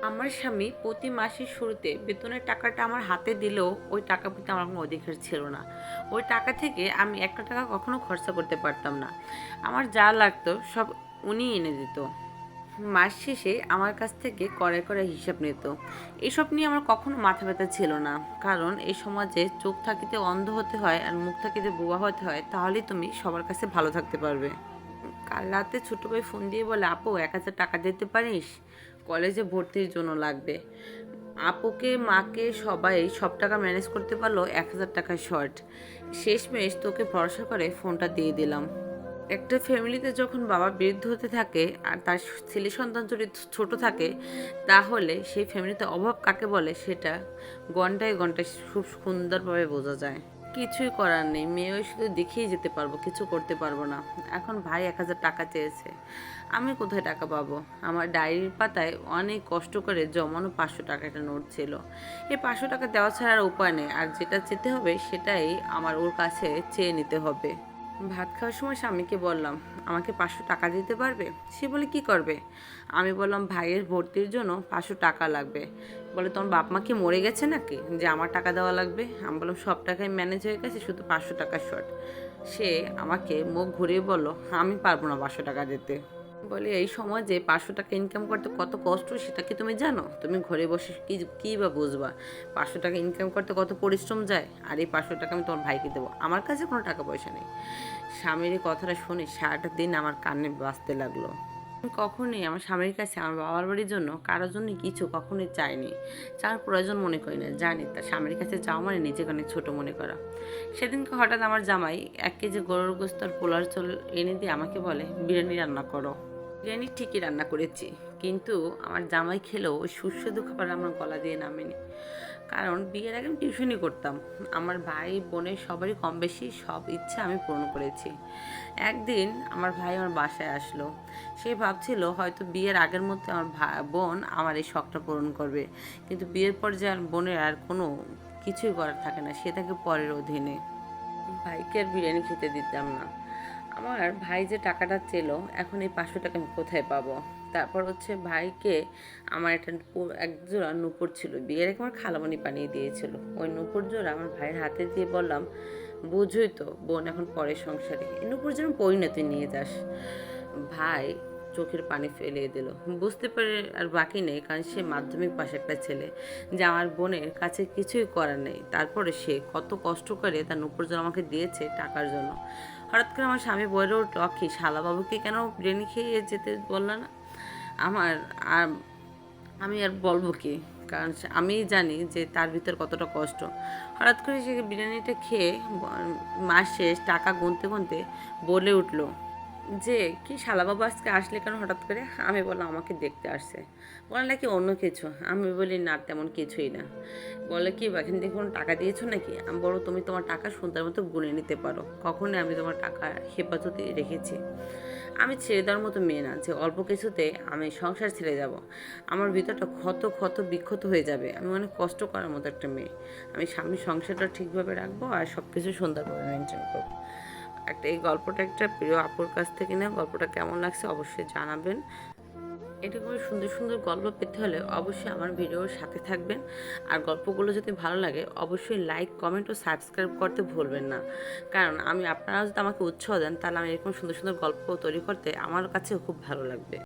আমার স্বামী প্রতি মাসের শুরুতে বেতনের টাকাটা আমার হাতে দিলেও ওই টাকা পেতে আমার কোনো অধিকার ছিল না। ওই টাকা থেকে আমি একটা টাকা কখনো খরচা করতে পারতাম না। আমার যা লাগতো সব উনি এনে দিত। মাস শেষে আমার কাছ থেকে করে করে হিসাব নিত। এসব নিয়ে আমার কখনো মাথা ব্যথা ছিল না, কারণ এই সমাজে চোখ থাকিতে অন্ধ হতে হয় আর মুখ থাকিতে বোবা হতে হয়, তাহলেই তুমি সবার কাছে ভালো থাকতে পারবে। কাল রাতে ছোটো ভাই ফোন দিয়ে বলে, আপু 1,000 টাকা দিতে পারিস, কলেজে ভর্তির জন্য লাগবে। আপুকে মাকে সবাই সব টাকা ম্যানেজ করতে পারলো, 1,000 টাকা শর্ট। শেষমেশ তোকে ভরসা করে ফোনটা দিয়ে দিলাম। একটা ফ্যামিলিতে যখন বাবা বৃদ্ধ হতে থাকে আর তার ছেলে সন্তান যদি ছোট থাকে, তাহলে সেই ফ্যামিলিতে অভাব কাকে বলে সেটা ঘন্টায় ঘন্টায় খুব সুন্দরভাবে বোঝা যায়। কিছুই করার নেই, মেয়েও শুধু দেখেই যেতে পারবো, কিছু করতে পারবো না। এখন ভাই 1,000 টাকা চেয়েছে, আমি কোথায় টাকা পাবো? আমার ডায়েরির পাতায় অনেক কষ্ট করে জমানো 500 টাকা একটা নোট ছিল। এই 500 টাকা দেওয়া ছাড়া আর উপায় নেই, আর যেটা চেতে হবে সেটাই আমার ওর কাছে চেয়ে নিতে হবে। ভাত খাওয়ার সময় স্বামীকে বললাম, আমাকে 500 টাকা দিতে পারবে? সে বলে, কি করবে? আমি বললাম, ভাইয়ের ভর্তির জন্য 500 টাকা লাগবে। বলে, তোমার বাপ মা কি মরে গেছে নাকি যে আমার টাকা দেওয়া লাগবে? আমি বললাম, সব টাকাই ম্যানেজ হয়ে গেছে, শুধু 500 টাকা শর্ট। সে আমাকে মুখ ঘুরিয়ে বলল, আমি পারবো না 500 টাকা দিতে। বলে, এই সমাজে 500 টাকা ইনকাম করতে কত কষ্ট সেটা কি তুমি জানো? তুমি ঘরে বসে কি বা বুঝবা? 500 টাকা ইনকাম করতে কত পরিশ্রম যায়, আর এই 500 টাকা আমি তোমার ভাইকে দেবো? আমার কাছে কোনো টাকা পয়সা নেই। স্বামীর এই কথাটা শুনে সারাটা দিন আমার কানে বাজতে লাগলো। আমি কখনোই আমার স্বামীর কাছে আমার বাবার বাড়ির জন্য কারোর জন্য কিছু কখনোই চাইনি, চার প্রয়োজন মনে করি না। জানি তার স্বামীর কাছে চাওয়া মানে নিজেকে অনেক ছোটো মনে করা। সেদিনকে হঠাৎ আমার জামাই 1 কেজি গরুর গোস্ত আর পোলার চাল এনে দিয়ে আমাকে বলে, বিরিয়ানি রান্না করো। বিরিয়ানি ঠিকই রান্না করেছি, কিন্তু আমার জামাই খেলেও ওই সুস্বাদু খাবার আমার গলা দিয়ে নামেনি। কারণ বিয়ের আগে আমি টিউশনই করতাম, আমার ভাই বোনের সবারই কম বেশি সব ইচ্ছা আমি পূরণ করেছি। একদিন আমার ভাই আমার বাসায় আসলো। সে ভাবছিল হয়তো বিয়ের আগের মধ্যে আমার বোন আমার এই শখটা পূরণ করবে, কিন্তু বিয়ের পর যে আর বোনের আর কোনো কিছুই করার থাকে না, সে থাকে পরের অধীনে। ভাইকে আর বিরিয়ানি খেতে দিতাম না। আমার ভাই যে টাকাটা চেলো, এখন এই 500 টাকা আমি কোথায় পাবো? তারপর হচ্ছে ভাইকে আমার একটা এক জোড়া নূপুর ছিল, বিয়ের আগে আমার খালামণি বানিয়ে দিয়েছিল। ওই নূপুর জোড়া আমার ভাইয়ের হাতে দিয়ে বললাম, বুঝই তো বোন এখন পরের সংসারে, এই নূপুর যেন পরিণতি নিয়ে যাস। ভাই চোখের পানি ফেলে দিল। বুঝতে পেরে আর বাকি নেই, কারণ সে মাধ্যমিক পাশে একটা ছেলে, যে আমার বোনের কাছে কিছুই করার নেই। তারপরে সে কত কষ্ট করে তার নূপুর জন্য আমাকে দিয়েছে টাকার জন্য। হঠাৎ করে আমার স্বামী বলে উঠল, অক্ষী শালাবাবুকে কেন বিরিয়ানি খেয়ে যেতে বললা না? আমার আর আমি আর বলবো কি, কারণ আমি জানি যে তার ভিতর কতটা কষ্ট। হঠাৎ করে সে বিরিয়ানিটা খেয়ে মাস শেষ টাকা গুনতে গুনতে বলে উঠলো যে, কি শালাবাবু আজকে আসলে কেন হঠাৎ করে? আমি বললাম, আমাকে দেখতে আসছে। বলে নাকি অন্য কিছু? আমি বলি, না তেমন কিছুই না। বলে, কি এখান থেকে কোনো টাকা দিয়েছো নাকি? আমি বলো, তুমি তোমার টাকা সুন্দর মতো গুনে নিতে পারো, কখনোই আমি তোমার টাকা হেফাজতে রেখেছি। আমি ছেড়ে দেওয়ার মতো মেয়ে না যে অল্প কিছুতে আমি সংসার ছেড়ে যাব। আমার ভিতরটা ক্ষত ক্ষত বিক্ষত হয়ে যাবে। আমি অনেক কষ্ট করার মতো একটা মেয়ে। আমি স্বামীর সংসারটা ঠিকভাবে রাখবো আর সব কিছু সুন্দরভাবে মেনটেন করবো। এই গল্পটা একটা প্রিয় আপুর কাছ থেকে নেওয়া। গল্পটা কেমন লাগছে অবশ্যই জানাবেন। এরকম সুন্দর সুন্দর গল্প পেতে হলে অবশ্যই আমার ভিডিওর সাথে থাকবেন। আর গল্পগুলো যদি ভালো লাগে অবশ্যই লাইক, কমেন্ট ও সাবস্ক্রাইব করতে ভুলবেন না। কারণ আপনারা যদি আমাকে উৎসাহ দেন, তাহলে আমি এরকম সুন্দর সুন্দর গল্প তৈরি করতে আমার কাছেও খুব ভালো লাগবে।